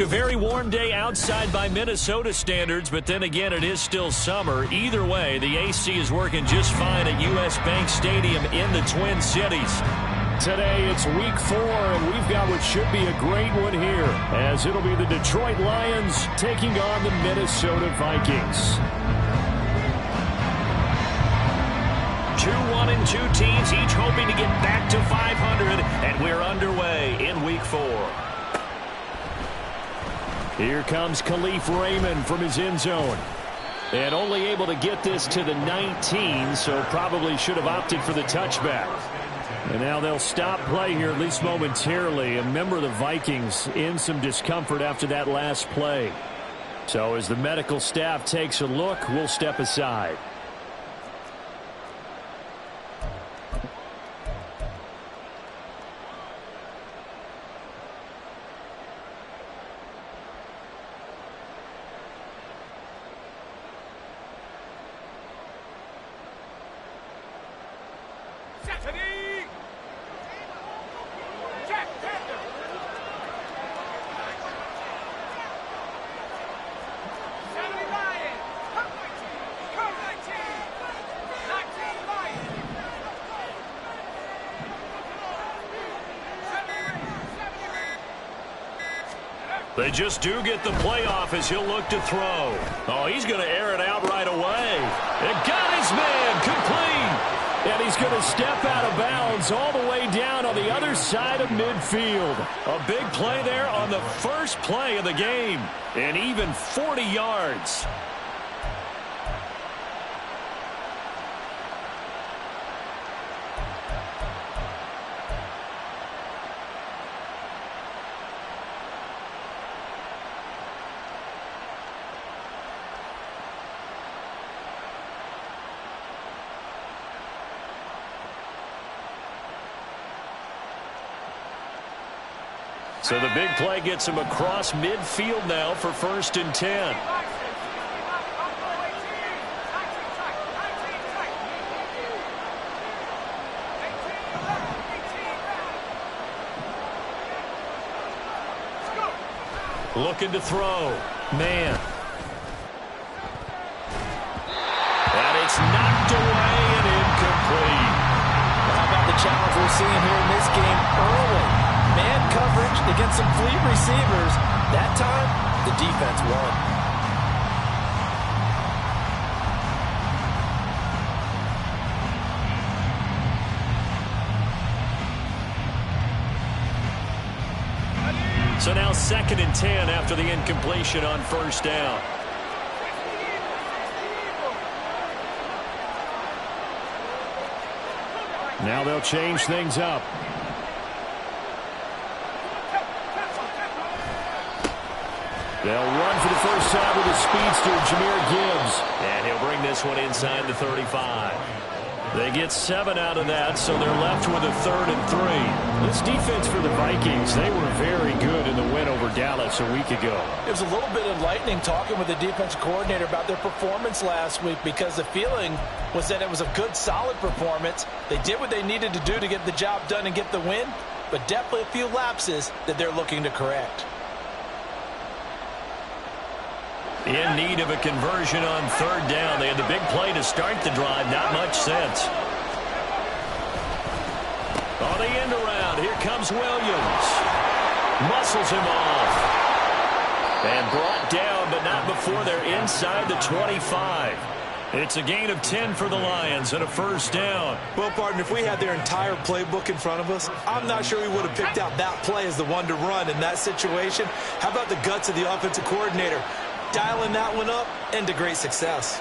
A very warm day outside by Minnesota standards, but then again, it is still summer. Either way, the AC is working just fine at U.S. Bank Stadium in the Twin Cities. Today, it's week 4, and we've got what should be a great one here, as it'll be the Detroit Lions taking on the Minnesota Vikings. 2-1-2 teams, each hoping to get back to 500, and we're underway in week 4. Here comes Khalif Raymond from his end zone. And only able to get this to the 19, so probably should have opted for the touchback. And now they'll stop play here, at least momentarily. And remember, the Vikings in some discomfort after that last play. So as the medical staff takes a look, we'll step aside. They just do get the playoff as he'll look to throw. Oh, he's going to air it out right away. It got his man complete. And he's going to step out of bounds all the way down on the other side of midfield. A big play there on the first play of the game. And even 40 yards. So the big play gets him across midfield now for 1st and 10. Looking to throw. Man. And it's knocked away and incomplete. How about the challenge we're seeing here in this game early? Man coverage against some fleet receivers. That time, the defense won. So now 2nd and 10 after the incompletion on 1st down. Now they'll change things up. They'll run for the first time with the speedster, Jahmyr Gibbs. And he'll bring this one inside the 35. They get 7 out of that, so they're left with a 3rd and 3. This defense for the Vikings, they were very good in the win over Dallas a week ago. It was a little bit enlightening talking with the defensive coordinator about their performance last week, because the feeling was that it was a good, solid performance. They did what they needed to do to get the job done and get the win, but definitely a few lapses that they're looking to correct. In need of a conversion on 3rd down. They had the big play to start the drive. Not much sense. On the end around, here comes Williams. Muscles him off. And brought down, but not before they're inside the 25. It's a gain of 10 for the Lions and a 1st down. Well, partner, if we had their entire playbook in front of us, I'm not sure we would have picked out that play as the one to run in that situation. How about the guts of the offensive coordinator? Dialing that one up into great success.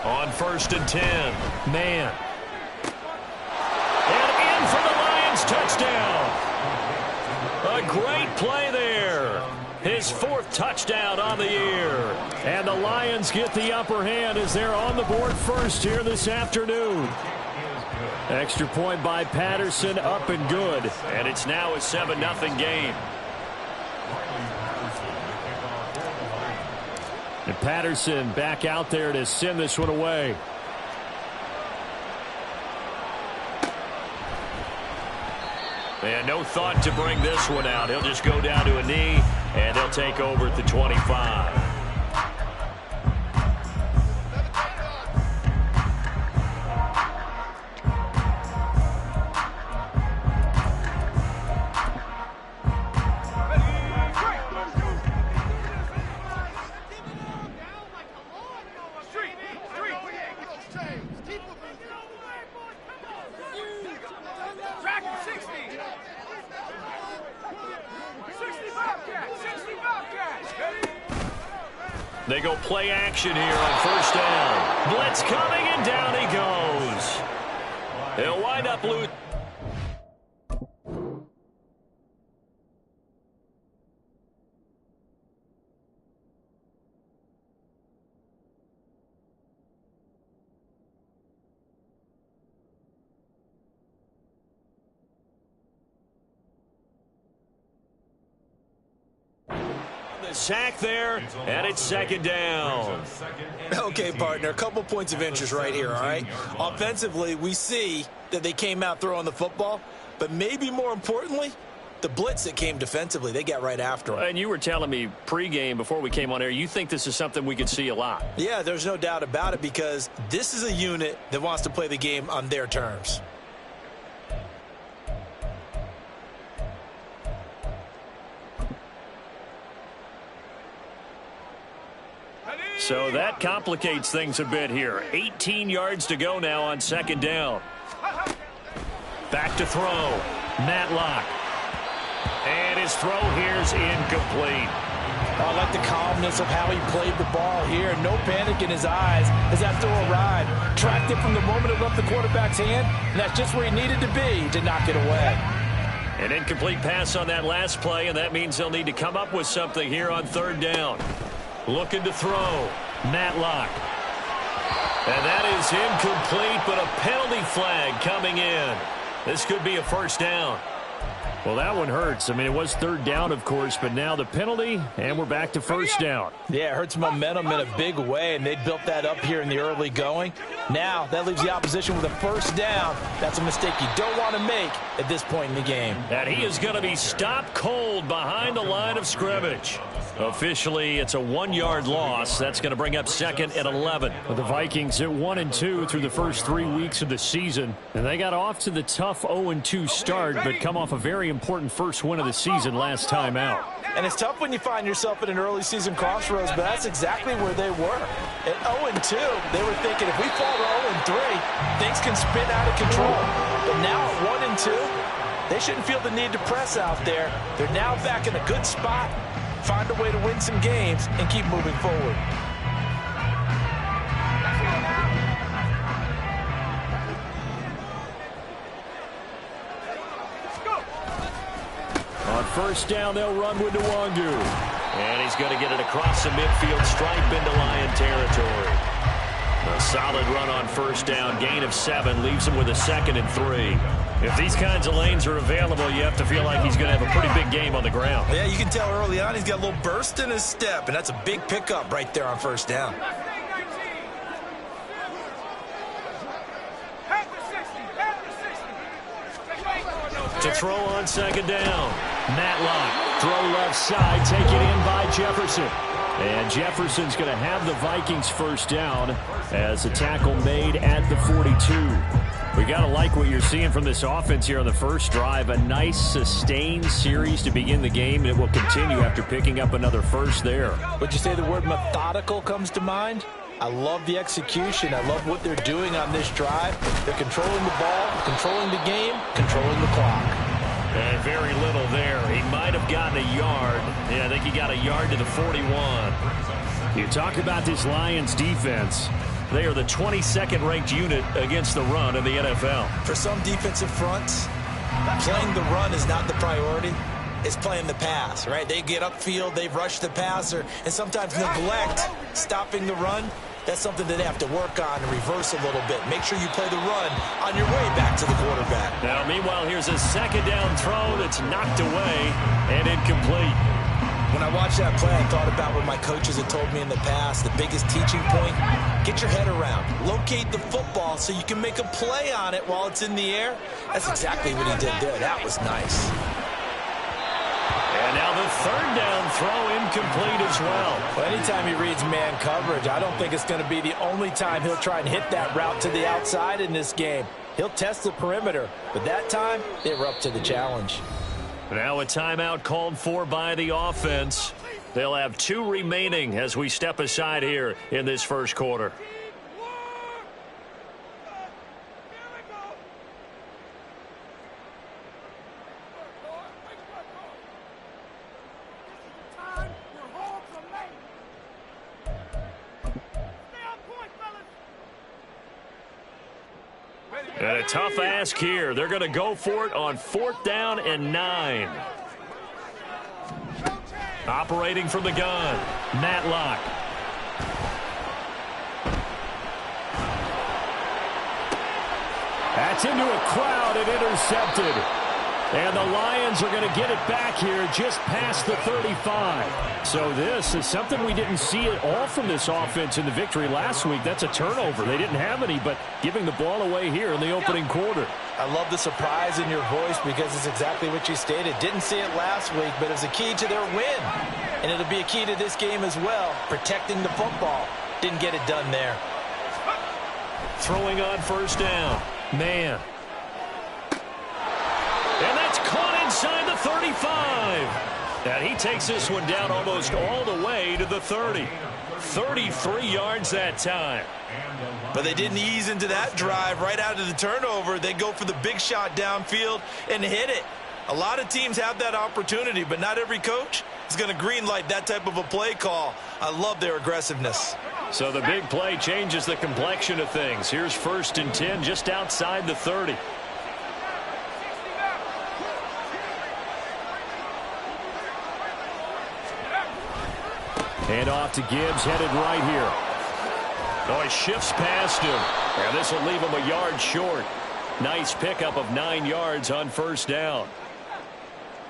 On 1st and 10. Man. And in for the Lions touchdown. A great play there. His 4th touchdown on the year. And the Lions get the upper hand as they're on the board first here this afternoon. Extra point by Patterson, up and good. And it's now a 7-0 game. And Patterson back out there to send this one away. And no thought to bring this one out. He'll just go down to a knee, and they'll take over at the 25. They go play action here on first down. Blitz coming, and down he goes. He'll wind up loose. Sack there, and it's second down. Okay, partner, a couple points of interest right here, all right? Offensively, we see that they came out throwing the football, but maybe more importantly, the blitz that came defensively, they got right after them. And you were telling me pregame before we came on air, you think this is something we could see a lot. Yeah, there's no doubt about it, because this is a unit that wants to play the game on their terms. So that complicates things a bit here. 18 yards to go now on second down. Back to throw. Matlock. And his throw here's incomplete. I like the calmness of how he played the ball here. No panic in his eyes as that throw arrived. Tracked it from the moment it left the quarterback's hand, and that's just where he needed to be to knock it away. An incomplete pass on that last play, and that means they'll need to come up with something here on third down. Looking to throw. Matlock. And that is incomplete, but a penalty flag coming in. This could be a first down. Well, that one hurts. I mean, it was third down, of course, but now the penalty, and we're back to first down. Yeah, it hurts momentum in a big way, and they built that up here in the early going. Now, that leaves the opposition with a first down. That's a mistake you don't want to make at this point in the game. And he is going to be stopped cold behind the line of scrimmage. Officially, it's a 1-yard loss. That's going to bring up second and 11. Well, the Vikings at 1-2 through the first 3 weeks of the season. And they got off to the tough 0-2 start, but come off a very important first win of the season last time out. And it's tough when you find yourself at an early season crossroads, but that's exactly where they were. At 0-2, they were thinking if we fall to 0-3, things can spin out of control. But now at 1-2, they shouldn't feel the need to press out there. They're now back in a good spot. Find a way to win some games and keep moving forward. On first down, they'll run with Nwangu. And he's going to get it across the midfield stripe into Lion territory. A solid run on first down. Gain of 7 leaves him with a second and 3. If these kinds of lanes are available, you have to feel like he's going to have a pretty big game on the ground. Yeah, you can tell early on he's got a little burst in his step, and that's a big pickup right there on first down. To throw on second down. Matlock, throw left side, take it in by Jefferson. And Jefferson's going to have the Vikings first down as a tackle made at the 42. We got to like what you're seeing from this offense here on the first drive. A nice, sustained series to begin the game, and it will continue after picking up another first there. Would you say the word methodical comes to mind? I love the execution. I love what they're doing on this drive. They're controlling the ball, controlling the game, controlling the clock. And very little there. He might have gotten a yard. Yeah, I think he got a yard to the 41. You talk about this Lions defense. They are the 22nd ranked unit against the run in the NFL. For some defensive fronts, playing the run is not the priority. It's playing the pass, right? They get upfield, they rush the passer, and sometimes neglect stopping the run. That's something that they have to work on and reverse a little bit. Make sure you play the run on your way back to the quarterback. Now, meanwhile, here's a second down throw that's knocked away and incomplete. When I watched that play, I thought about what my coaches had told me in the past. The biggest teaching point, get your head around. Locate the football so you can make a play on it while it's in the air. That's exactly what he did there. That was nice. And now the third down throw incomplete as well. Well, anytime he reads man coverage, I don't think it's going to be the only time he'll try and hit that route to the outside in this game. He'll test the perimeter, but that time they were up to the challenge. Now a timeout called for by the offense. They'll have 2 remaining as we step aside here in this first quarter. And a tough ask here. They're going to go for it on 4th down and 9. Operating from the gun, Matlock. That's into a crowd and intercepted. And the Lions are going to get it back here just past the 35. So this is something we didn't see at all from this offense in the victory last week. That's a turnover. They didn't have any, but giving the ball away here in the opening quarter. I love the surprise in your voice because it's exactly what you stated. Didn't see it last week, but it was a key to their win. And it'll be a key to this game as well, protecting the football. Didn't get it done there. Throwing on 1st down. Man. And that's caught inside the 35. And he takes this one down almost all the way to the 30. 33 yards that time. But they didn't ease into that drive right out of the turnover. They go for the big shot downfield and hit it. A lot of teams have that opportunity, but not every coach is going to green light that type of a play call. I love their aggressiveness. So the big play changes the complexion of things. Here's 1st and 10 just outside the 30. And off to Gibbs, headed right here. Oh, he shifts past him. And this will leave him a yard short. Nice pickup of 9 yards on 1st down.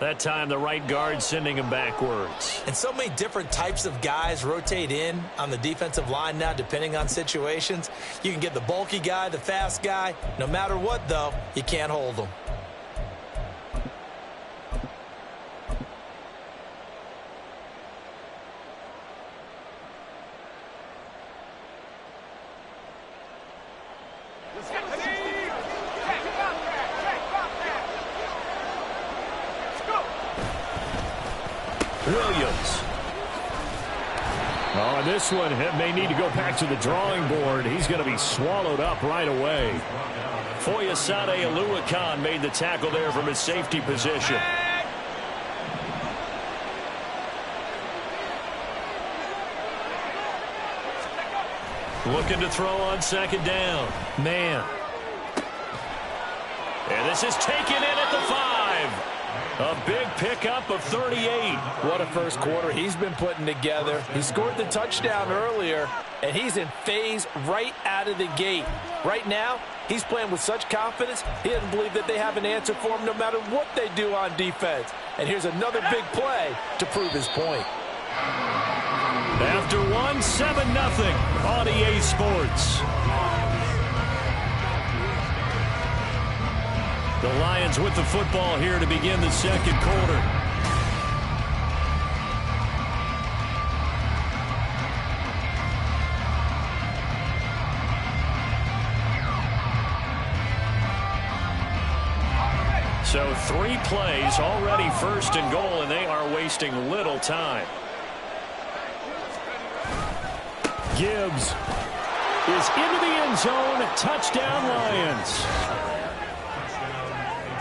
That time the right guard sending him backwards. And so many different types of guys rotate in on the defensive line now depending on situations. You can get the bulky guy, the fast guy. No matter what, though, you can't hold them. Williams. Oh, and this one may need to go back to the drawing board. He's going to be swallowed up right away. Foyesade Oluwakan made the tackle there from his safety position. Looking to throw on 2nd down. Man. And this is taken in at the 5. A big pickup of 38. What a first quarter he's been putting together. He scored the touchdown earlier, and he's in phase right out of the gate. Right now, he's playing with such confidence, he doesn't believe that they have an answer for him no matter what they do on defense. And here's another big play to prove his point. After 1, 7-0 on EA Sports. The Lions with the football here to begin the second quarter. So 3 plays, already 1st and goal, and they are wasting little time. Gibbs is into the end zone. Touchdown, Lions.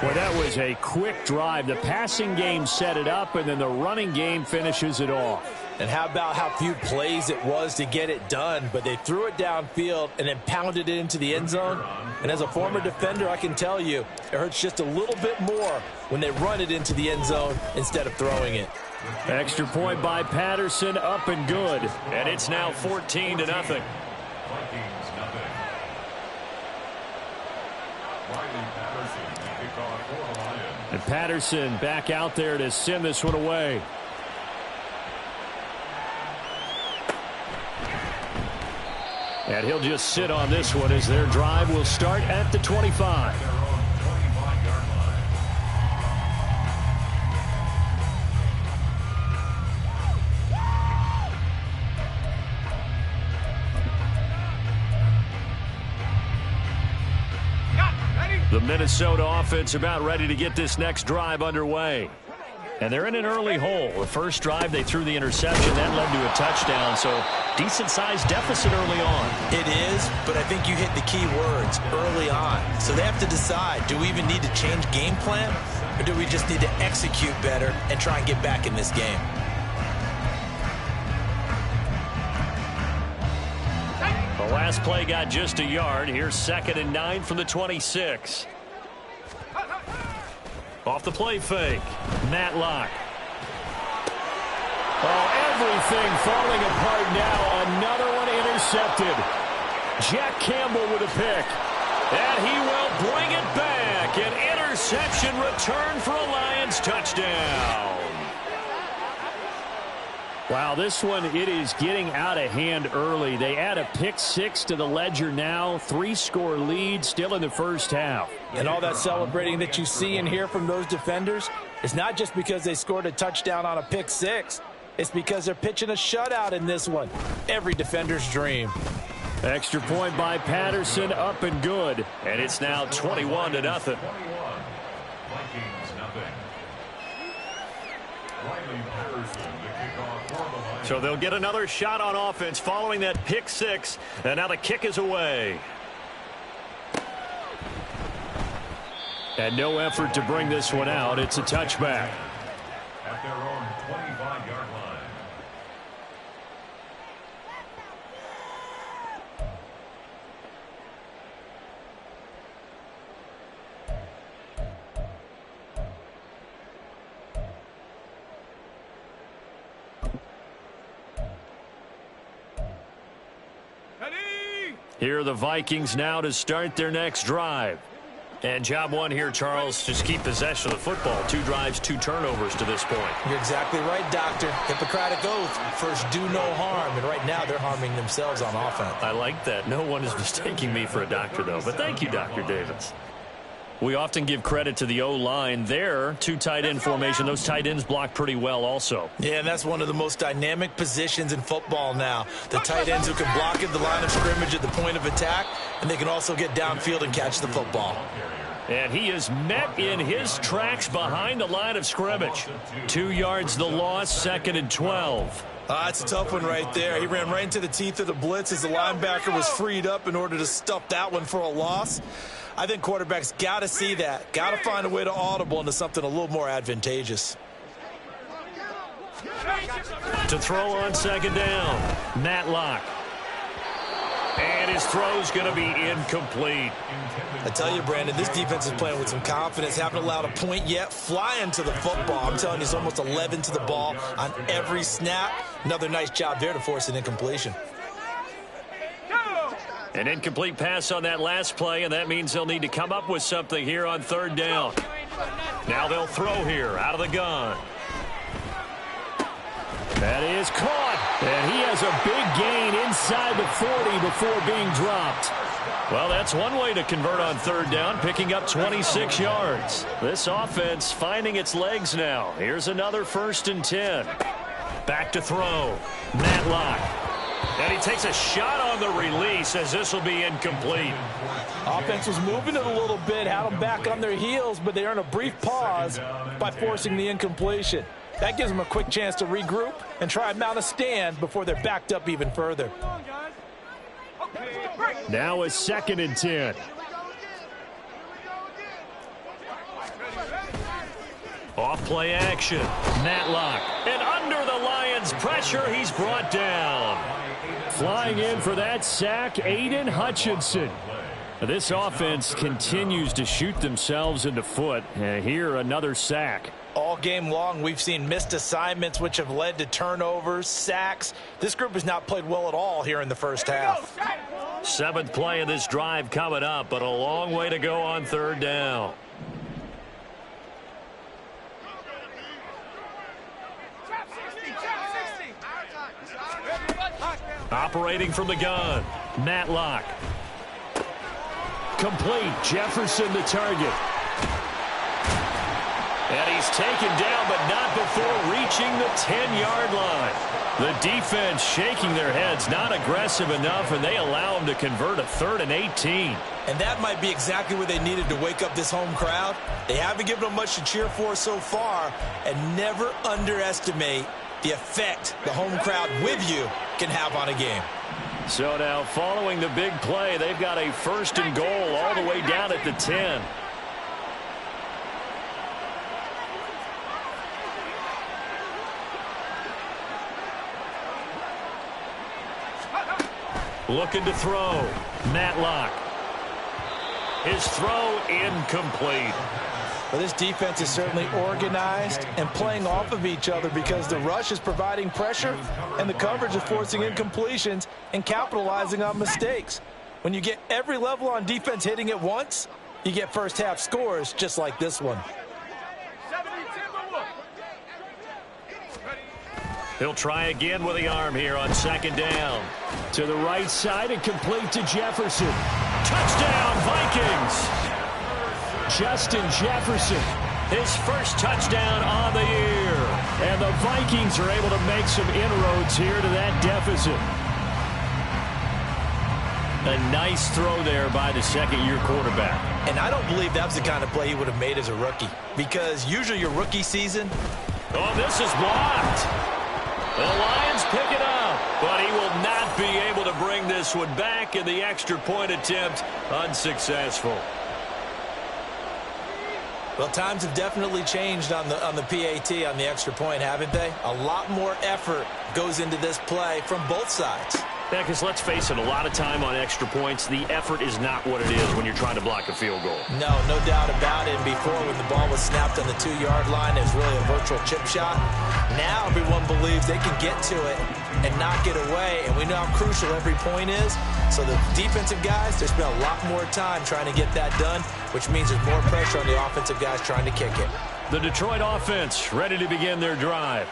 Boy, that was a quick drive. The passing game set it up, and then the running game finishes it off. And how about how few plays it was to get it done, but they threw it downfield and then pounded it into the end zone. And as a former defender, I can tell you, it hurts just a little bit more when they run it into the end zone instead of throwing it. Extra point by Patterson, up and good. And it's now 14-0. And Patterson back out there to send this one away. And he'll just sit on this one as their drive will start at the 25. The Minnesota offense about ready to get this next drive underway. And they're in an early hole. The first drive, they threw the interception. That led to a touchdown, so decent-sized deficit early on. It is, but I think you hit the key words, early on. So they have to decide, do we even need to change game plan, or do we just need to execute better and try and get back in this game? The last play got just a yard. Here's 2nd and 9 from the 26. Off the play fake, Matlock. Oh, everything falling apart now. Another one intercepted. Jack Campbell with a pick. And he will bring it back. An interception return for a Lions touchdown. Wow, this one, it is getting out of hand early. They add a pick 6 to the ledger now. 3-score lead still in the first half. And all that celebrating that you see and hear from those defenders is not just because they scored a touchdown on a pick 6. It's because they're pitching a shutout in this one. Every defender's dream. Extra point by Patterson, up and good. And it's now 21-0. So they'll get another shot on offense following that pick 6. And now the kick is away. And no effort to bring this one out. It's a touchback. At their own 25-yard line. Here are the Vikings now to start their next drive. And job one here, Charles, just keep possession of the football. 2 drives, 2 turnovers to this point. You're exactly right, Doctor. Hippocratic oath. First, do no harm. And right now, they're harming themselves on offense. I like that. No one is mistaking me for a doctor, though. But thank you, Dr. Davis. We often give credit to the O-line. There, 2 tight end formation. Those tight ends block pretty well also. Yeah, and that's one of the most dynamic positions in football now. The tight ends who can block at the line of scrimmage at the point of attack, and they can also get downfield and catch the football. And he is met in his tracks behind the line of scrimmage. 2 yards the loss, 2nd and 12. That's a tough one right there. He ran right into the teeth of the blitz as the linebacker was freed up in order to stuff that one for a loss. I think quarterbacks got to see that. Got to find a way to audible into something a little more advantageous. To throw on 2nd down, Matlock. And his throw's going to be incomplete. I tell you, Brandon, this defense is playing with some confidence. Haven't allowed a point yet. Flying to the football. I'm telling you, it's almost 11 to the ball on every snap. Another nice job there to force an incompletion. An incomplete pass on that last play, and that means they'll need to come up with something here on 3rd down. Now they'll throw here out of the gun. That is caught, and he has a big gain inside the 40 before being dropped. Well, that's one way to convert on 3rd down, picking up 26 yards. This offense finding its legs now. Here's another 1st and 10. Back to throw. Matlock. And he takes a shot on the release as this will be incomplete. Offense was moving it a little bit, had them back on their heels, but they earn a brief pause by forcing the incompletion. That gives them a quick chance to regroup and try and mount a stand before they're backed up even further. Now a 2nd and 10. Off play action. Matlock. And under the Lions' pressure, he's brought down. Flying in for that sack, Aiden Hutchinson. This offense continues to shoot themselves in the foot. And here, another sack. All game long, we've seen missed assignments, which have led to turnovers, sacks. This group has not played well at all here in the first half. 7th play of this drive coming up, but a long way to go on 3rd down. Operating from the gun, Matlock. Complete. Jefferson the target. And he's taken down, but not before reaching the 10-yard line. The defense shaking their heads, not aggressive enough, and they allow him to convert a 3rd and 18. And that might be exactly what they needed to wake up this home crowd. They haven't given them much to cheer for so far, and never underestimate the effect the home crowd with you can have on a game. So now, following the big play, they've got a 1st and goal all the way down at the 10. Looking to throw. Matlock. His throw incomplete. Well, this defense is certainly organized and playing off of each other because the rush is providing pressure and the coverage is forcing incompletions and capitalizing on mistakes. When you get every level on defense hitting at once, you get first half scores just like this one. He'll try again with the arm here on 2nd down. To the right side and complete to Jefferson. Touchdown, Vikings! Justin Jefferson. His first touchdown on the year. And the Vikings are able to make some inroads here to that deficit. A nice throw there by the 2nd-year quarterback. And I don't believe that's the kind of play he would have made as a rookie. Because usually your rookie season... Oh, this is blocked. The Lions pick it up, but he will not be able to bring this one back, and the extra point attempt unsuccessful. Well, times have definitely changed on the PAT, on the extra point, haven't they? A lot more effort goes into this play from both sides. Yeah, because let's face it, a lot of time on extra points, the effort is not what it is when you're trying to block a field goal. No doubt about it. And before, when the ball was snapped on the 2-yard line, it was really a virtual chip shot. Now everyone believes they can get to it and knock it away, and we know how crucial every point is. So the defensive guys, they spend a lot more time trying to get that done, which means there's more pressure on the offensive guys trying to kick it. The Detroit offense ready to begin their drive.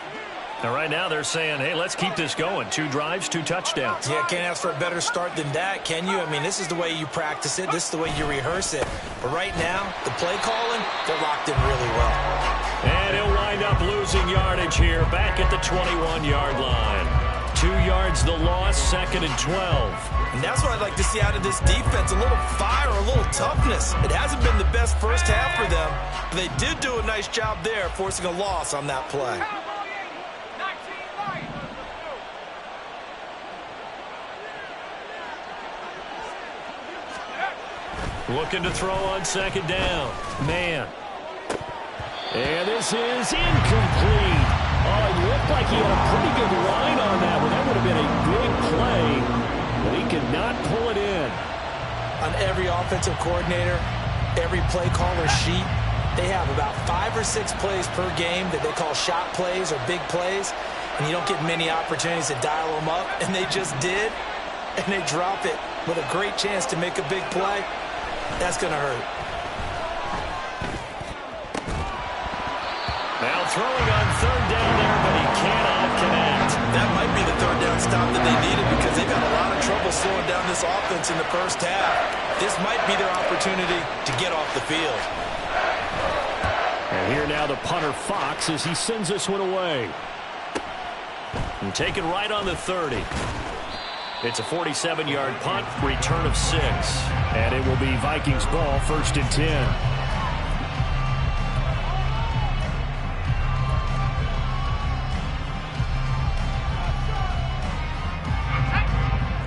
Now, right now, they're saying, hey, let's keep this going. 2 drives, 2 touchdowns. Yeah, can't ask for a better start than that, can you? I mean, this is the way you practice it. This is the way you rehearse it. But right now, the play calling, they're locked in really well. And he'll wind up losing yardage here back at the 21-yard line. 2 yards the loss, 2nd and 12. And that's what I'd like to see out of this defense, a little fire, a little toughness. It hasn't been the best first half for them. But they did do a nice job there, forcing a loss on that play. Looking to throw on 2nd down. Man. And this is incomplete. Oh, it looked like he had a pretty good line on that one. That would have been a big play, but he could not pull it in. On every offensive coordinator, every play caller sheet, they have about 5 or 6 plays per game that they call shot plays or big plays, and you don't get many opportunities to dial them up, and they just did, and they drop it with a great chance to make a big play. That's going to hurt. Now throwing on 3rd down there, but he cannot connect. That might be the 3rd down stop that they needed because they've had a lot of trouble slowing down this offense in the first half. This might be their opportunity to get off the field. And here now the punter Fox as he sends this one away. And taken right on the 30. It's a 47-yard punt, return of 6. And it will be Vikings ball, 1st and 10.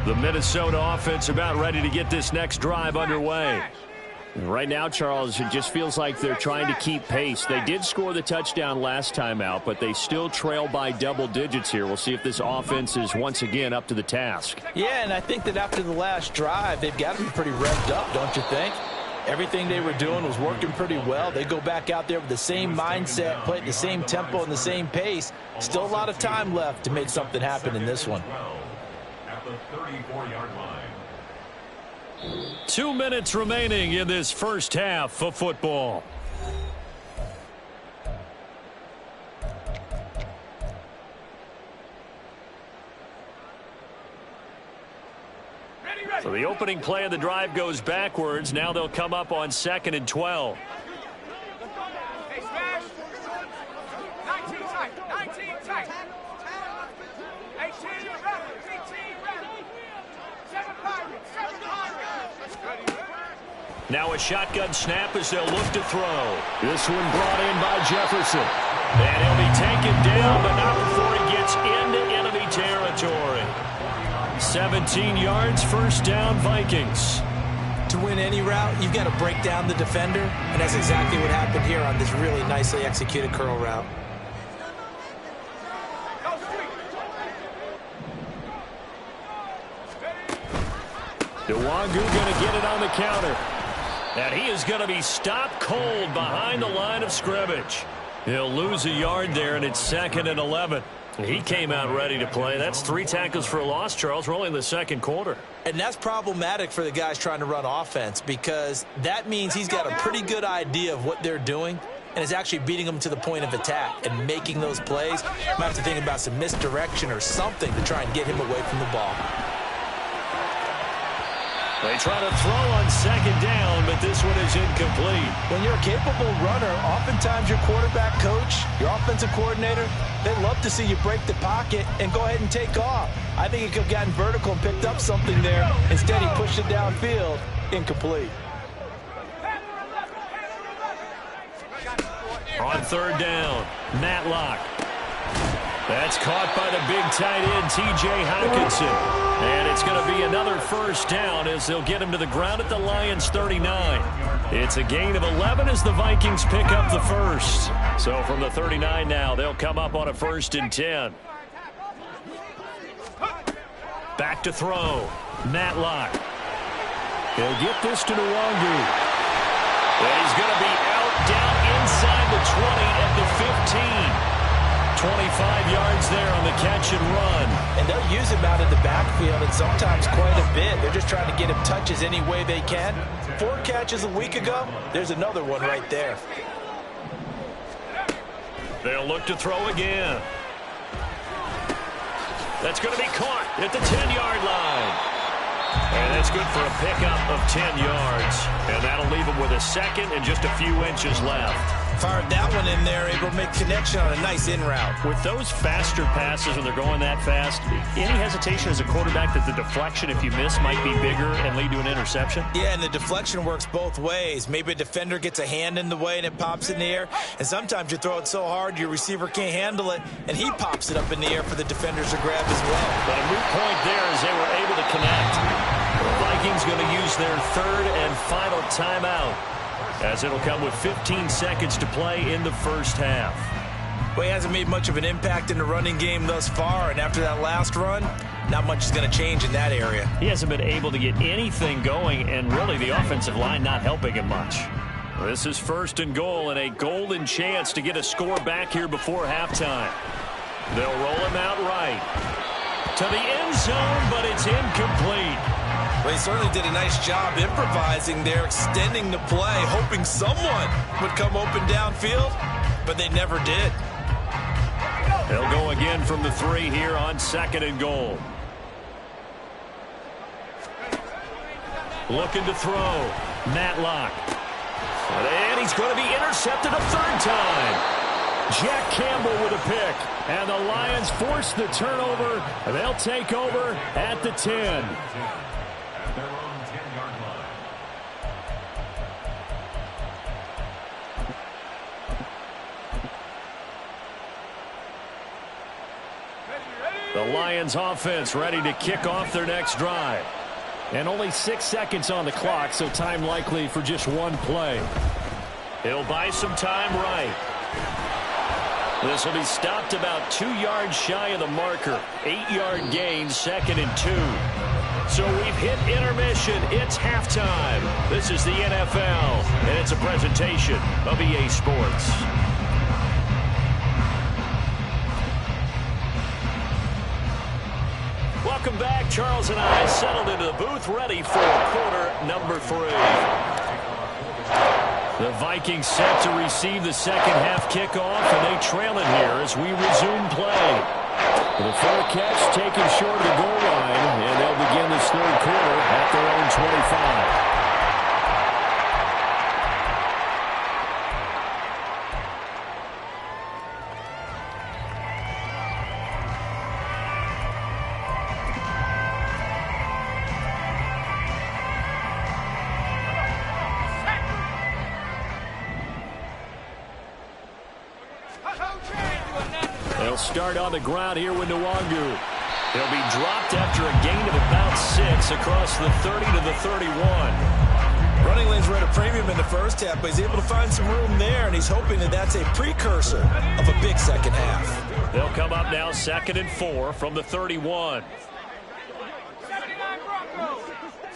The Minnesota offense about ready to get this next drive underway. Right now, Charles, it just feels like they're trying to keep pace. They did score the touchdown last time out, but they still trail by double digits here. We'll see if this offense is once again up to the task. Yeah, and I think that after the last drive, they've got to be pretty revved up, don't you think? Everything they were doing was working pretty well. They go back out there with the same mindset, play at the same tempo and the same pace. Still a lot of time left to make something happen in this one. At the 34-yard line. 2 minutes remaining in this first half of football. So the opening play of the drive goes backwards. Now they'll come up on 2nd and 12. Hey, Smash. 19 tight. 19 tight. 18 rep. 18 rep. 7 pirates. 7 pirates. Now a shotgun snap as they'll look to throw. This one brought in by Jefferson. And he'll be taken down, but not before he gets into enemy territory. 17 yards, first down, Vikings. To win any route, you've got to break down the defender, and that's exactly what happened here on this really nicely executed curl route. Nwangu going to get it on the counter. And he is going to be stopped cold behind the line of scrimmage. He'll lose a yard there, and it's 2nd and 11. He came out ready to play. That's 3 tackles for a loss, Charles. We're only in the second quarter. And that's problematic for the guys trying to run offense because that means he's got a pretty good idea of what they're doing and is actually beating them to the point of attack and making those plays. You might have to think about some misdirection or something to try and get him away from the ball. They try to throw on 2nd down, but this one is incomplete. When you're a capable runner, oftentimes your quarterback coach, your offensive coordinator, they love to see you break the pocket and go ahead and take off. I think he could have gotten vertical and picked up something there. Instead, he pushed it downfield. Incomplete. On 3rd down, Matlock. That's caught by the big tight end, T.J. Hockenson. And it's going to be another first down as they'll get him to the ground at the Lions' 39. It's a gain of 11 as the Vikings pick up the first. So from the 39 now, they'll come up on a 1st and 10. Back to throw. Matlock. He'll get this to Nwangu. And he's going to be out down inside the 20 at the 15. 25 yards there on the catch and run. And they'll use him out in the backfield and sometimes quite a bit. They're just trying to get him touches any way they can. 4 catches a week ago. There's another one right there. They'll look to throw again. That's going to be caught at the 10-yard line. And that's good for a pickup of 10 yards. And that'll leave him with a 2nd and just a few inches left. Fired that one in there, able to make connection on a nice in route. With those faster passes when they're going that fast, any hesitation as a quarterback that the deflection, if you miss, might be bigger and lead to an interception? Yeah, and the deflection works both ways. Maybe a defender gets a hand in the way and it pops in the air. And sometimes you throw it so hard your receiver can't handle it, and he pops it up in the air for the defenders to grab as well. But a moot point there as they were able to connect. The Vikings going to use their 3rd and final timeout, as it'll come with 15 seconds to play in the first half. Well, he hasn't made much of an impact in the running game thus far, and after that last run, not much is going to change in that area. He hasn't been able to get anything going, and really the offensive line not helping him much. This is 1st and goal, and a golden chance to get a score back here before halftime. They'll roll him out right to the end zone, but it's incomplete. Well, he certainly did a nice job improvising there, extending the play, hoping someone would come open downfield, but they never did. They'll go again from the 3 here on 2nd and goal. Looking to throw. Matlock. And he's going to be intercepted a 3rd time. Jack Campbell with a pick. And the Lions force the turnover. They'll take over at the 10. The Lions offense ready to kick off their next drive. And only 6 seconds on the clock, so time likely for just one play. He'll buy some time right. This will be stopped about 2 yards shy of the marker. 8-yard gain, 2nd and 2. So we've hit intermission. It's halftime. This is the NFL, and it's a presentation of EA Sports. Welcome back. Charles and I settled into the booth, ready for quarter number 3. The Vikings set to receive the second half kickoff, and they trail it here as we resume play. The fair catch taken short of the goal line, and they'll begin this 3rd quarter start on the ground here with Nwangu. He'll be dropped after a gain of about 6 across the 30 to the 31. Running lanes were at a premium in the first half, but he's able to find some room there, and he's hoping that that's a precursor of a big second half. They'll come up now 2nd and 4 from the 31. 79 Broncos.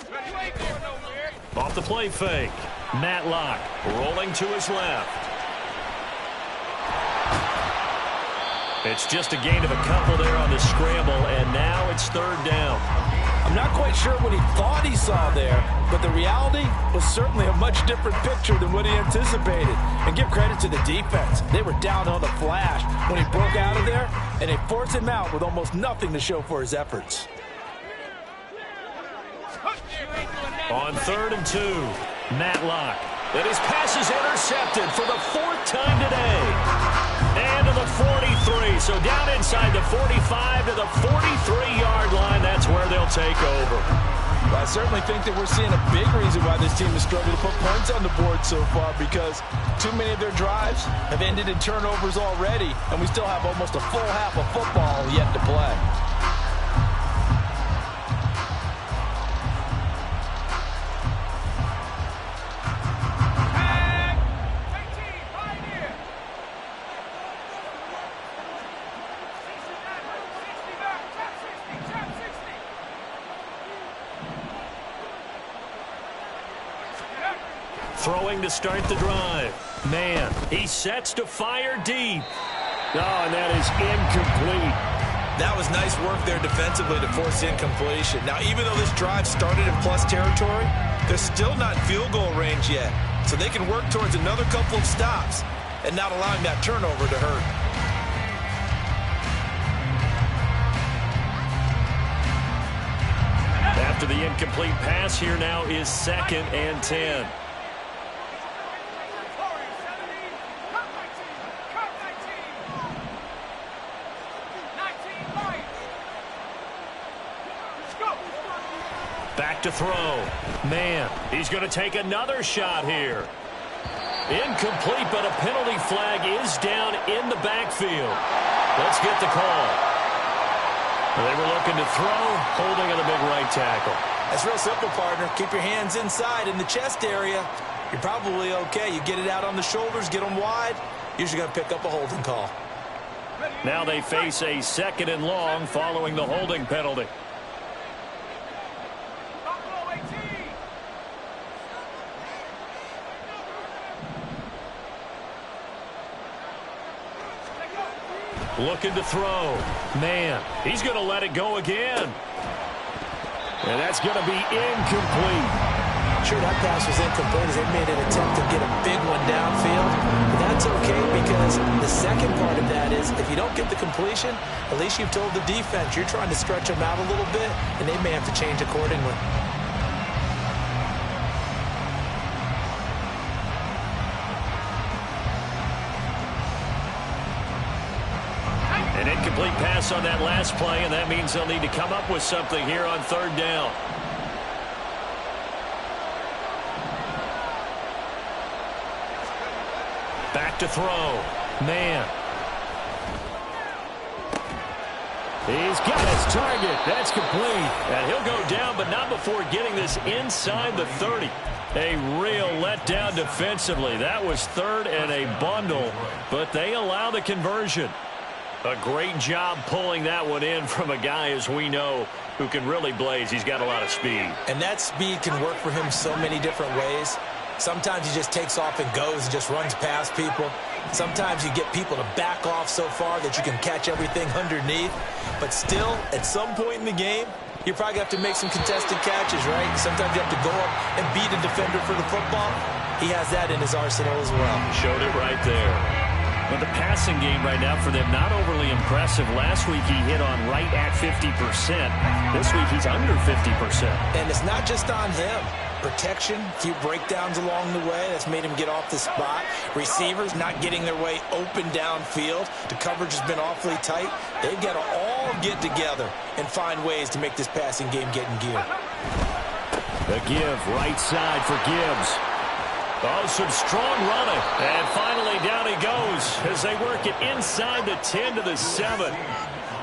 You ain't going nowhere. Off the play fake. Matlock rolling to his left. It's just a gain of a couple there on the scramble, and now it's 3rd down. I'm not quite sure what he thought he saw there, but the reality was certainly a much different picture than what he anticipated. And give credit to the defense. They were down on the flash when he broke out of there, and they forced him out with almost nothing to show for his efforts. On 3rd and 2, Matlock. And his pass is intercepted for the 4th time today. And to the 43, so down inside the 45 to the 43-yard line. That's where they'll take over. Well, I certainly think that we're seeing a big reason why this team has struggled to put points on the board so far, because too many of their drives have ended in turnovers already, and we still have almost a full half of football yet to play. Throwing to start the drive. Man, he sets to fire deep. Oh, and that is incomplete. That was nice work there defensively to force incompletion. Now, even though this drive started in plus territory, they're still not in field goal range yet. So they can work towards another couple of stops and not allowing that turnover to hurt. After the incomplete pass, here now is 2nd and 10. Back to throw. Man, he's going to take another shot here. Incomplete, but a penalty flag is down in the backfield. Let's get the call. They were looking to throw, holding on the big right tackle. That's real simple, partner. Keep your hands inside in the chest area. You're probably okay. You get it out on the shoulders, get them wide. Usually going to pick up a holding call. Now they face a 2nd and long following the holding penalty. Looking to throw. Man, he's going to let it go again. And that's going to be incomplete. Sure, that pass was incomplete as they made an attempt to get a big one downfield. But that's okay, because the second part of that is if you don't get the completion, at least you've told the defense you're trying to stretch them out a little bit, and they may have to change accordingly. An incomplete pass on that last play, and that means they'll need to come up with something here on 3rd down. Back to throw. Man. He's got his target. That's complete. And he'll go down, but not before getting this inside the 30. A real letdown defensively. That was 3rd and a bundle, but they allow the conversion. A great job pulling that one in from a guy, as we know, who can really blaze. He's got a lot of speed. And that speed can work for him so many different ways. Sometimes he just takes off and goes and just runs past people. Sometimes you get people to back off so far that you can catch everything underneath. But still, at some point in the game, you probably have to make some contested catches, right? Sometimes you have to go up and beat a defender for the football. He has that in his arsenal as well. Showed it right there. But the passing game right now for them, not overly impressive. Last week he hit on right at 50%. This week he's under 50%. And it's not just on him. Protection, a few breakdowns along the way. That's made him get off the spot. Receivers not getting their way open downfield. The coverage has been awfully tight. They've got to all get together and find ways to make this passing game get in gear. The give, right side for Gibbs. Oh, some strong running. And finally down he goes as they work it inside the 10 to the 7.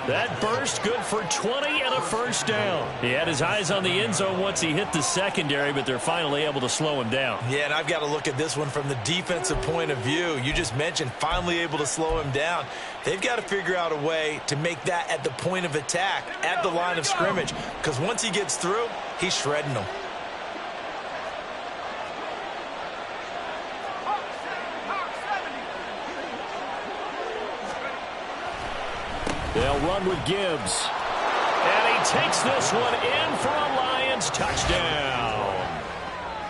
That burst good for 20 and a first down. He had his eyes on the end zone once he hit the secondary, but they're finally able to slow him down. Yeah, and I've got to look at this one from the defensive point of view. You just mentioned finally able to slow him down. They've got to figure out a way to make that at the point of attack, at the line of scrimmage, because once he gets through, he's shredding them. They'll run with Gibbs. And he takes this one in for a Lions touchdown.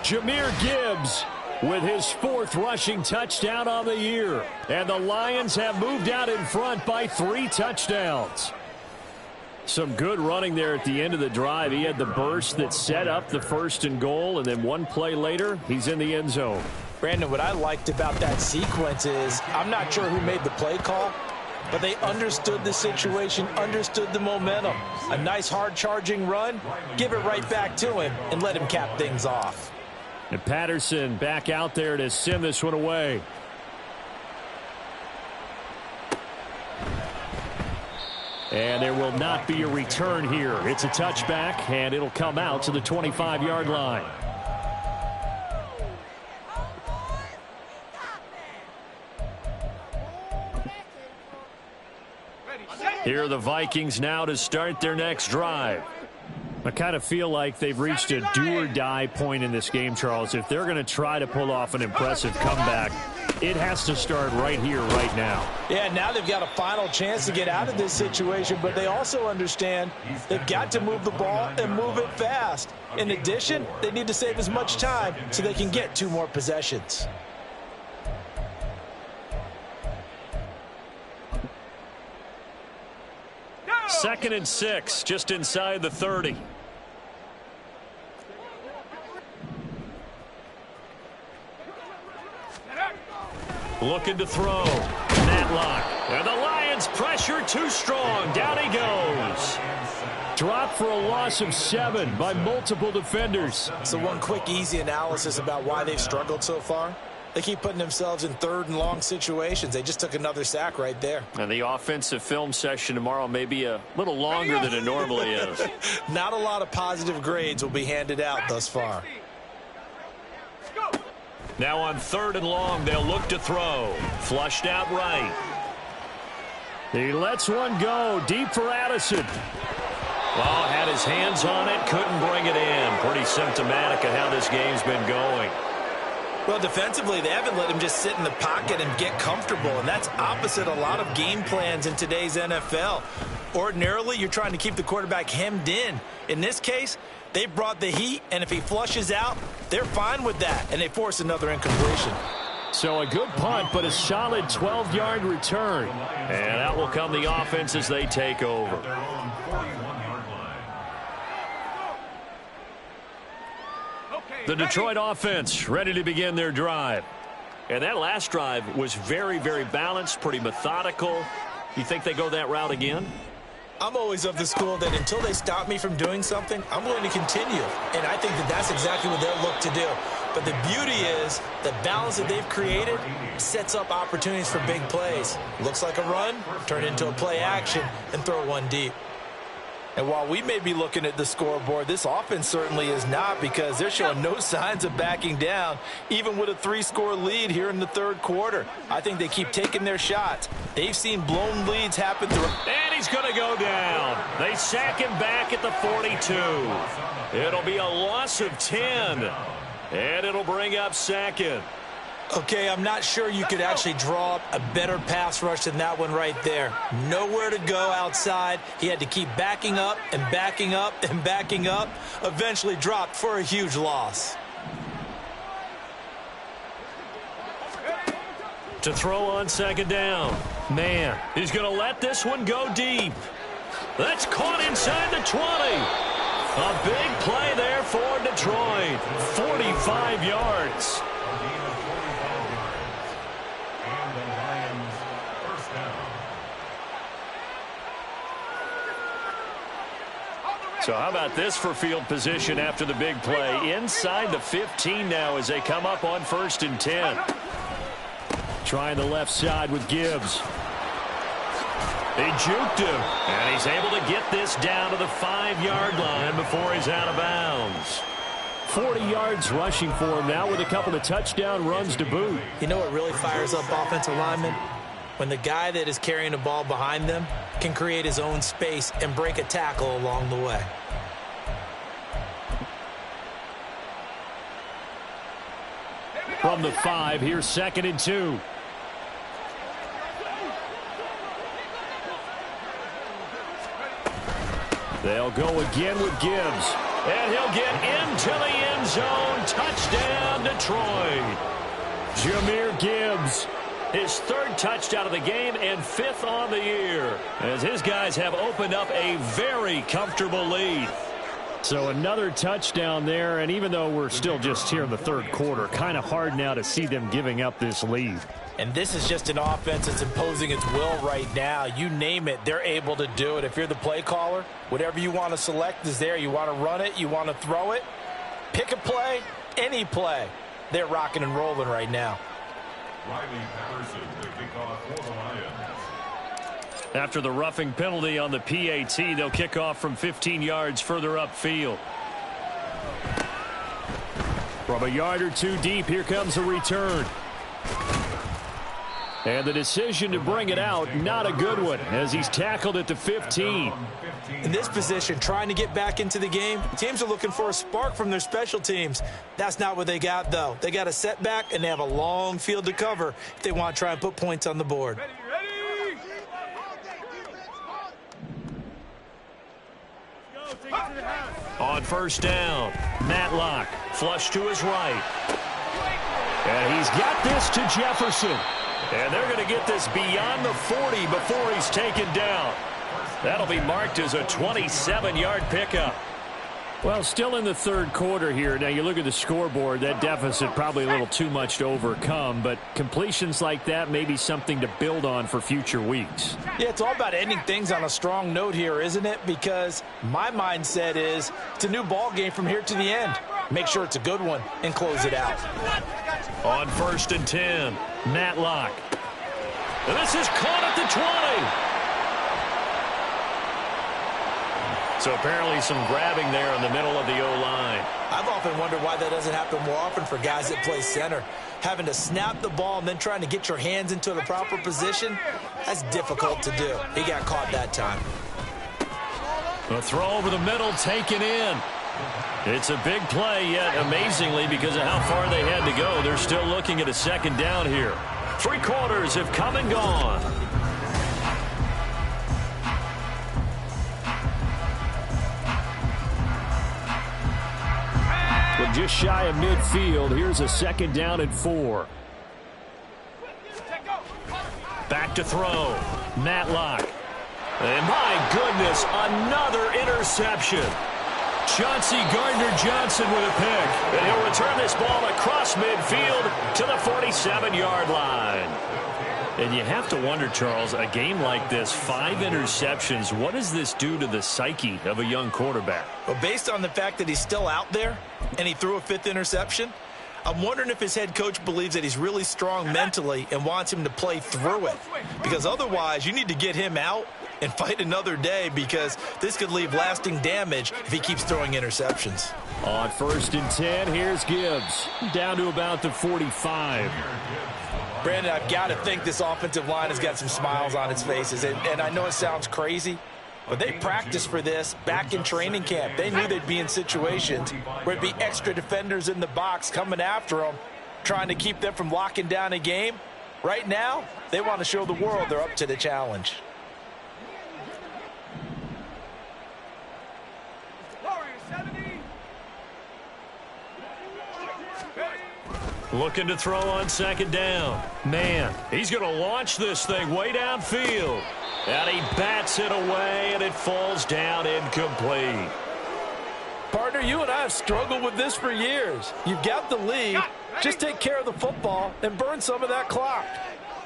Jahmyr Gibbs with his 4th rushing touchdown on the year. And the Lions have moved out in front by 3 touchdowns. Some good running there at the end of the drive. He had the burst that set up the 1st and goal, and then one play later, he's in the end zone. Brandon, what I liked about that sequence is I'm not sure who made the play call, but they understood the situation, understood the momentum. A nice hard-charging run, give it right back to him, and let him cap things off. And Patterson back out there to send this one away. And there will not be a return here. It's a touchback, and it'll come out to the 25-yard line. Here are the Vikings now to start their next drive. I kind of feel like they've reached a do-or-die point in this game, Charles. If they're going to try to pull off an impressive comeback, it has to start right here, right now. Yeah, now they've got a final chance to get out of this situation, but they also understand they've got to move the ball and move it fast. In addition, they need to save as much time so they can get 2 more possessions. Second and 6, just inside the 30. Looking to throw. Matlock. And the Lions pressure too strong. Down he goes. Dropped for a loss of 7 by multiple defenders. So one quick, easy analysis about why they've struggled so far. They keep putting themselves in 3rd and long situations. They just took another sack right there. And the offensive film session tomorrow may be a little longer than it normally is. Not a lot of positive grades will be handed out thus far. Now on 3rd and long, they'll look to throw. Flushed out right. He lets one go deep for Addison. Well, had his hands on it, couldn't bring it in. Pretty symptomatic of how this game's been going. Well, defensively, they haven't let him just sit in the pocket and get comfortable, and that's opposite a lot of game plans in today's NFL. Ordinarily, you're trying to keep the quarterback hemmed in. In this case, they brought the heat, and if he flushes out, they're fine with that, and they force another incompletion. So a good punt, but a solid 12-yard return. And out will come the offense as they take over. The Detroit offense ready to begin their drive. And that last drive was very, very balanced, pretty methodical. You think they go that route again? I'm always of the school that until they stop me from doing something, I'm going to continue. And I think that that's exactly what they'll look to do. But the beauty is the balance that they've created sets up opportunities for big plays. Looks like a run, turn into a play action, and throw one deep. And while we may be looking at the scoreboard, this offense certainly is not, because they're showing no signs of backing down, even with a 3-score lead here in the 3rd quarter. I think they keep taking their shots. They've seen blown leads happen through. And he's going to go down. They sack him back at the 42. It'll be a loss of 10. And it'll bring up 2nd. Okay, I'm not sure you could actually draw up a better pass rush than that one right there. Nowhere to go outside. He had to keep backing up and backing up and backing up. Eventually dropped for a huge loss. To throw on 2nd down. Man, he's going to let this one go deep. That's caught inside the 20. A big play there for Detroit. 45 yards. So how about this for field position after the big play? Inside the 15 now as they come up on 1st and 10. Trying the left side with Gibbs. They juked him, and he's able to get this down to the 5-yard line before he's out of bounds. 40 yards rushing for him now with a couple of touchdown runs to boot. You know what really fires up offensive linemen? When the guy that is carrying the ball behind them can create his own space and break a tackle along the way. From the 5, here's 2nd and 2. They'll go again with Gibbs. And he'll get into the end zone. Touchdown, Detroit. Jahmyr Gibbs. His 3rd touchdown of the game and 5th on the year, as his guys have opened up a very comfortable lead. So another touchdown there, and even though we're still just here in the 3rd quarter, kind of hard now to see them giving up this lead. And this is just an offense that's imposing its will right now. You name it, they're able to do it. If you're the play caller, whatever you want to select is there. You want to run it, you want to throw it, pick a play, any play. They're rocking and rolling right now. Riley Patterson, the kickoff for the Lions. After the roughing penalty on the PAT, they'll kick off from 15 yards further upfield. From a yard or 2 deep, here comes a return. And the decision to bring it out, not a good one, as he's tackled at the 15. In this position, trying to get back into the game, teams are looking for a spark from their special teams. That's not what they got, though. They got a setback, and they have a long field to cover if they want to try and put points on the board. On 1st down, Matlock, flush to his right. And he's got this to Jefferson. And they're going to get this beyond the 40 before he's taken down. That'll be marked as a 27-yard pickup. Well, still in the 3rd quarter here. Now, you look at the scoreboard, that deficit probably a little too much to overcome, but completions like that may be something to build on for future weeks. Yeah, it's all about ending things on a strong note here, isn't it? Because my mindset is it's a new ball game from here to the end. Make sure it's a good one and close it out. On 1st and 10, Matlock. And this is caught at the 20. So apparently some grabbing there in the middle of the O-line. I've often wondered why that doesn't happen more often for guys that play center. Having to snap the ball and then trying to get your hands into the proper position, that's difficult to do. He got caught that time. A throw over the middle taken in. It's a big play, yet amazingly, because of how far they had to go, they're still looking at a 2nd down here. 3 quarters have come and gone. But just shy of midfield, here's a 2nd down and 4. Back to throw. Matlock. And my goodness, another interception. Chauncey Gardner-Johnson with a pick. And he'll return this ball across midfield to the 47-yard line. And you have to wonder, Charles, a game like this, 5 interceptions, what does this do to the psyche of a young quarterback? Well, based on the fact that he's still out there and he threw a 5th interception, I'm wondering if his head coach believes that he's really strong mentally and wants him to play through it. Because otherwise, you need to get him out and fight another day, because this could leave lasting damage if he keeps throwing interceptions. On 1st and 10, here's Gibbs. Down to about the 45. Brandon, I've got to think this offensive line has got some smiles on its faces. And I know it sounds crazy, but they practiced for this back in training camp. They knew they'd be in situations where it'd be extra defenders in the box coming after them, trying to keep them from locking down a game. Right now, they want to show the world they're up to the challenge. Looking to throw on 2nd down. Man, he's going to launch this thing way downfield. And he bats it away, and it falls down incomplete. Partner, you and I have struggled with this for years. You've got the lead. Just take care of the football and burn some of that clock.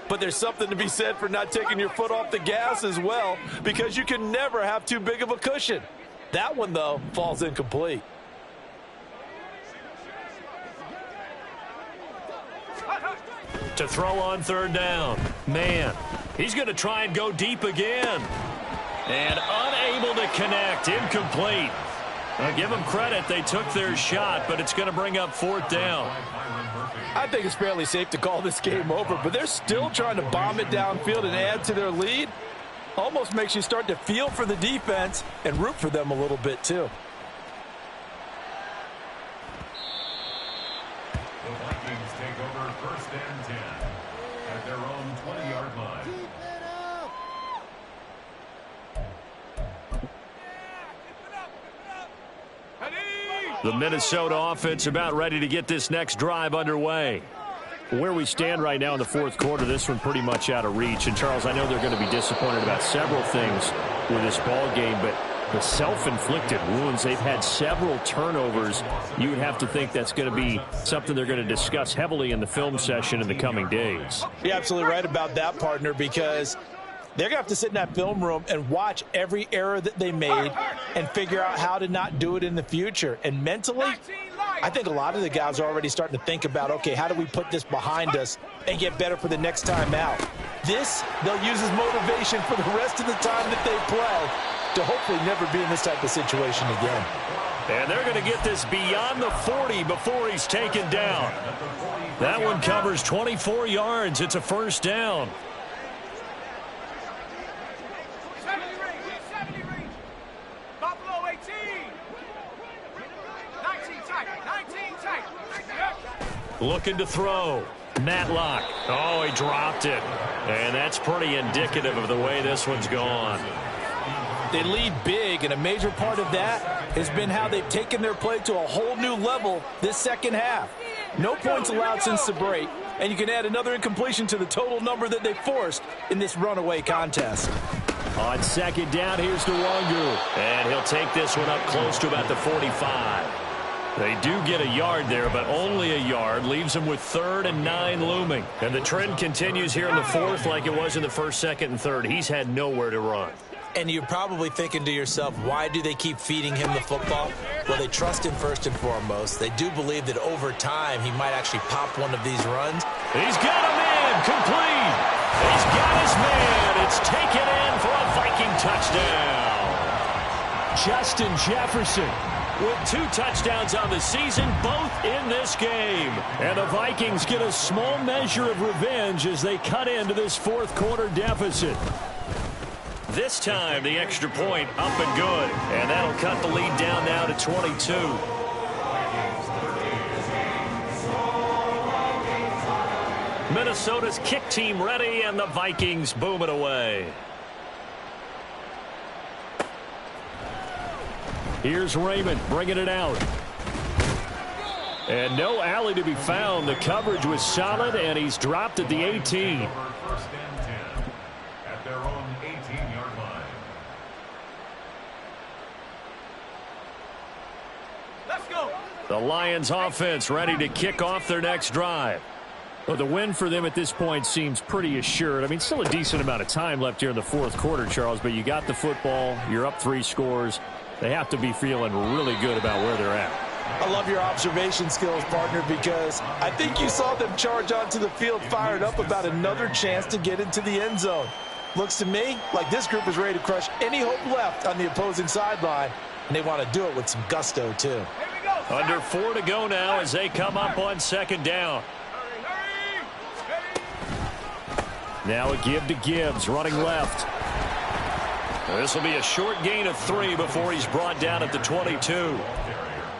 But there's something to be said for not taking your foot off the gas as well, because you can never have too big of a cushion. That one, though, falls incomplete. To throw on third down. Man, he's going to try and go deep again. And unable to connect. Incomplete. I'll give them credit. They took their shot, but it's going to bring up fourth down. I think it's fairly safe to call this game over, but they're still trying to bomb it downfield and add to their lead. Almost makes you start to feel for the defense and root for them a little bit, too. The Vikings take over first and 10 at their own 20-yard line. The Minnesota offense about ready to get this next drive underway. Where we stand right now in the fourth quarter, this one pretty much out of reach. And, Charles, I know they're going to be disappointed about several things with this ball game, but the self-inflicted wounds, they've had several turnovers. You would have to think that's going to be something they're going to discuss heavily in the film session in the coming days. You're absolutely right about that, partner, because they're going to have to sit in that film room and watch every error that they made and figure out how to not do it in the future. And mentally, I think a lot of the guys are already starting to think about, okay, how do we put this behind us and get better for the next time out? This, they'll use as motivation for the rest of the time that they play to hopefully never be in this type of situation again. And they're going to get this beyond the 40 before he's taken down. That one covers 24 yards. It's a first down. 70 reach. Buffalo 18. 19 tight. 19 tight. Looking to throw. Matlock. Oh, he dropped it. And that's pretty indicative of the way this one's gone. They lead big, and a major part of that has been how they've taken their play to a whole new level this second half. No points allowed since the break, and you can add another incompletion to the total number that they forced in this runaway contest. On second down, here's Nwangu. And he'll take this one up close to about the 45. They do get a yard there, but only a yard. Leaves them with 3rd and 9 looming. And the trend continues here in the fourth like it was in the first, second, and third. He's had nowhere to run. And you're probably thinking to yourself, why do they keep feeding him the football? Well, they trust him first and foremost. They do believe that over time he might actually pop one of these runs. He's got a man complete. He's got his man. It's taken in for a Viking touchdown. Justin Jefferson with 2 touchdowns on the season, both in this game. And the Vikings get a small measure of revenge as they cut into this fourth quarter deficit. This time, the extra point up and good. And that'll cut the lead down now to 22. Minnesota's kick team ready, and the Vikings boom it away. Here's Raymond bringing it out. And no alley to be found. The coverage was solid, and he's dropped at the 18. First and 10 at their own 18-yard line. Let's go. The Lions offense ready to kick off their next drive. Well, the win for them at this point seems pretty assured. I mean, still a decent amount of time left here in the fourth quarter, Charles, but you got the football. You're up 3 scores. They have to be feeling really good about where they're at. I love your observation skills, partner, because I think you saw them charge onto the field fired up about another chance to get into the end zone. Looks to me like this group is ready to crush any hope left on the opposing sideline, and they want to do it with some gusto, too. Here we go. Under 4 to go now as they come up on second down. Now a give to Gibbs, running left. This will be a short gain of 3 before he's brought down at the 22.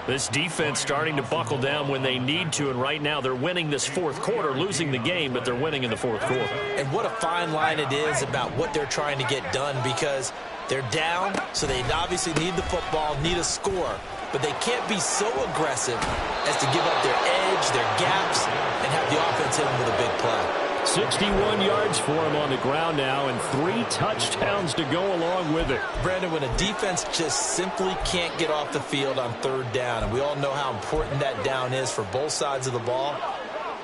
This defense starting to buckle down when they need to, and right now they're winning this fourth quarter, losing the game, but they're winning in the fourth quarter. And what a fine line it is about what they're trying to get done, because they're down, so they obviously need the football, need a score, but they can't be so aggressive as to give up their edge, their gaps, and have the offense hit them with a big play. 61 yards for him on the ground now, and 3 touchdowns to go along with it. Brandon, when a defense just simply can't get off the field on third down, and we all know how important that down is for both sides of the ball,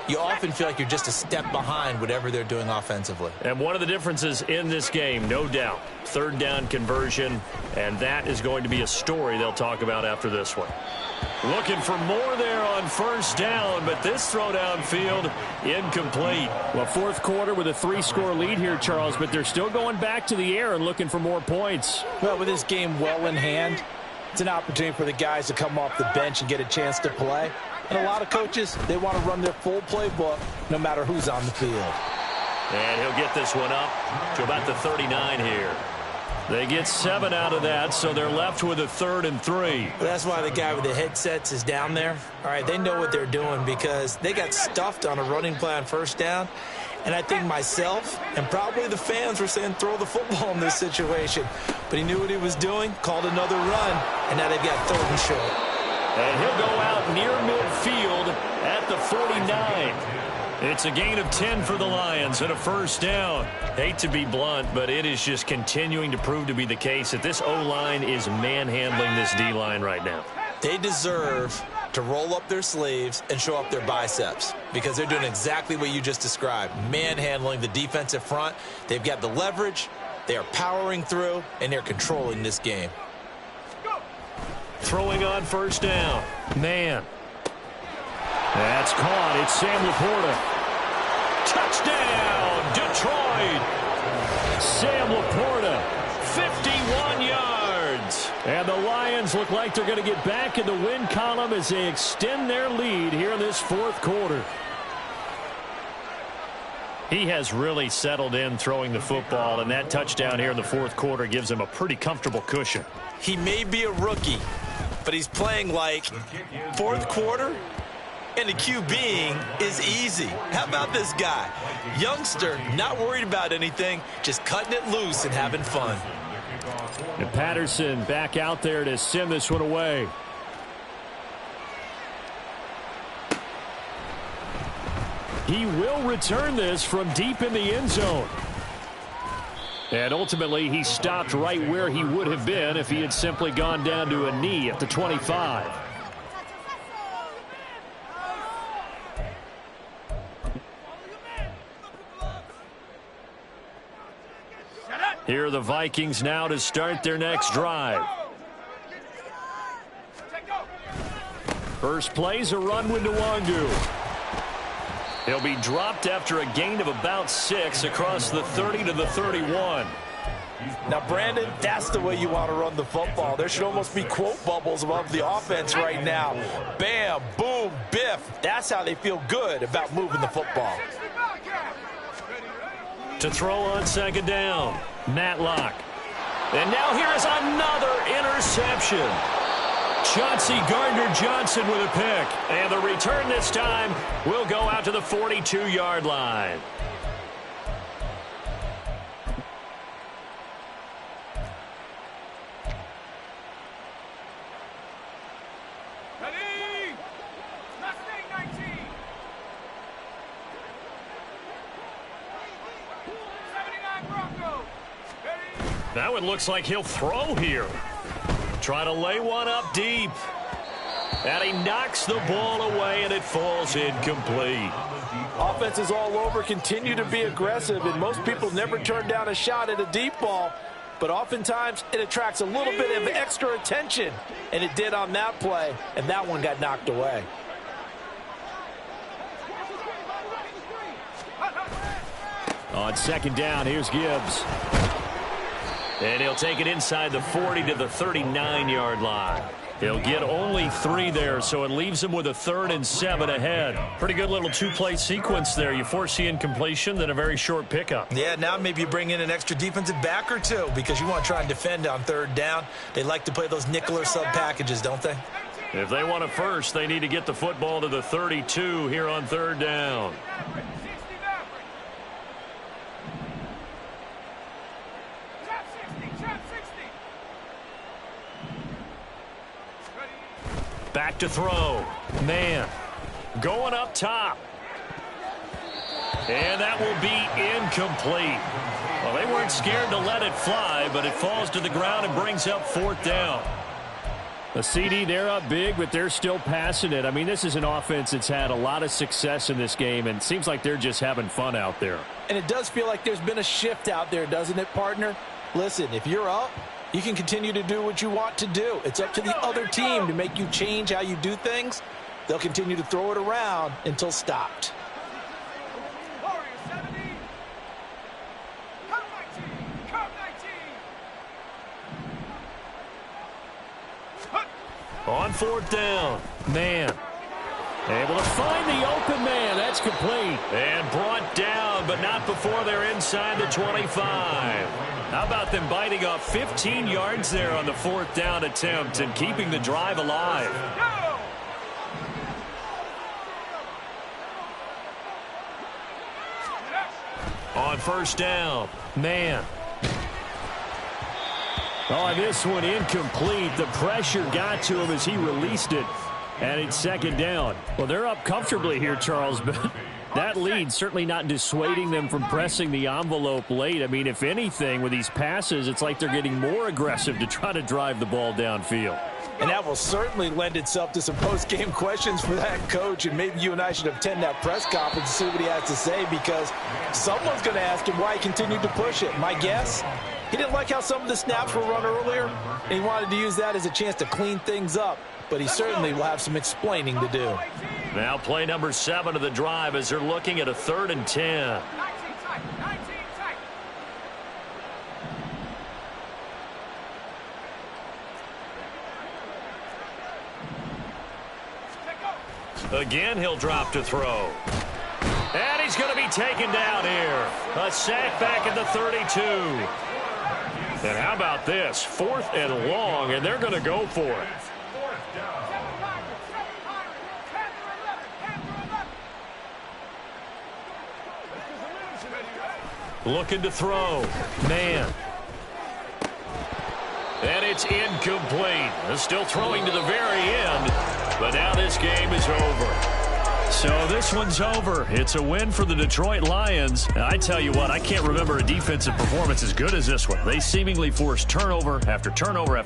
you often feel like you're just a step behind whatever they're doing offensively. And one of the differences in this game, no doubt, third down conversion, and that is going to be a story they'll talk about after this one. Looking for more there on first down, but this throw downfield incomplete. Well, fourth quarter with a 3-score lead here, Charles, but they're still going back to the air and looking for more points. Well, with this game well in hand, it's an opportunity for the guys to come off the bench and get a chance to play. And a lot of coaches, they want to run their full playbook no matter who's on the field. And he'll get this one up to about the 39 here. They get 7 out of that, so they're left with a 3rd and 3. That's why the guy with the headsets is down there. All right, they know what they're doing because they got stuffed on a running play on first down. And I think myself and probably the fans were saying throw the football in this situation. But he knew what he was doing, called another run, and now they've got 3rd and short. And he'll go out near midfield at the 49. It's a gain of 10 for the Lions and a first down. Hate to be blunt, but it is just continuing to prove to be the case that this O-line is manhandling this D-line right now. They deserve to roll up their sleeves and show up their biceps because they're doing exactly what you just described, manhandling the defensive front. They've got the leverage, they are powering through, and they're controlling this game. Throwing on first down. Man. That's caught. It's Sam Laporta. Touchdown, Detroit. Sam Laporta, 51 yards. And the Lions look like they're going to get back in the win column as they extend their lead here in this fourth quarter. He has really settled in throwing the football, and that touchdown here in the fourth quarter gives him a pretty comfortable cushion. He may be a rookie, but he's playing like fourth quarter. And the QBing is easy. How about this guy? Youngster, not worried about anything, just cutting it loose and having fun. And Patterson back out there to send this one away. He will return this from deep in the end zone. And ultimately, he stopped right where he would have been if he had simply gone down to a knee at the 25. Here are the Vikings now to start their next drive. First play's a run with Nwangu. He'll be dropped after a gain of about 6 across the 30 to the 31. Now, Brandon, that's the way you want to run the football. There should almost be quote bubbles above the offense right now. Bam, boom, biff. That's how they feel good about moving the football. To throw on second down, Matlock. And now here is another interception. Chauncey Gardner-Johnson with a pick. And the return this time will go out to the 42-yard line. Now it looks like he'll throw here. Try to lay one up deep. And he knocks the ball away, and it falls incomplete. Offense is all over, continue to be aggressive, and most people never turn down a shot at a deep ball. But oftentimes, it attracts a little bit of extra attention. And it did on that play, and that one got knocked away. On second down, here's Gibbs. And he'll take it inside the 40 to the 39-yard line. He'll get only 3 there, so it leaves him with a 3rd and 7 ahead. Pretty good little 2-play sequence there. You force the incompletion, then a very short pickup. Yeah, now maybe you bring in an extra defensive back or two because you want to try and defend on 3rd down. They like to play those nickel or sub packages, don't they? If they want a first, they need to get the football to the 32 here on 3rd down. Back to throw. Man. Going up top. And that will be incomplete. Well, they weren't scared to let it fly, but it falls to the ground and brings up 4th down. A CD, they're up big, but they're still passing it. I mean, this is an offense that's had a lot of success in this game, and it seems like they're just having fun out there. And it does feel like there's been a shift out there, doesn't it, partner? Listen, if you're up, you can continue to do what you want to do. It's up to the other team to make you change how you do things. They'll continue to throw it around until stopped. Warriors 70. Come 19. Come 19. On fourth down, man. Able to find the open man. That's complete. And brought down, but not before they're inside the 25. How about them biting off 15 yards there on the fourth down attempt and keeping the drive alive? Go! On first down, man. Oh, this one incomplete. The pressure got to him as he released it. And it's second down. Well, they're up comfortably here, Charles, but that lead certainly not dissuading them from pressing the envelope late. I mean, if anything, with these passes, it's like they're getting more aggressive to try to drive the ball downfield. And that will certainly lend itself to some post-game questions for that coach, and maybe you and I should attend that press conference and see what he has to say, because someone's going to ask him why he continued to push it. My guess, he didn't like how some of the snaps were run earlier, and he wanted to use that as a chance to clean things up. But he certainly will have some explaining to do. Now play number 7 of the drive as they're looking at a 3rd and 10. 19 tight. 19 tight. Again, he'll drop to throw. And he's going to be taken down here. A sack back at the 32. And how about this? 4th and long, and they're going to go for it. Looking to throw. Man. And it's incomplete. Still throwing to the very end. But now this game is over. So this one's over. It's a win for the Detroit Lions. And I tell you what, I can't remember a defensive performance as good as this one. They seemingly forced turnover after turnover after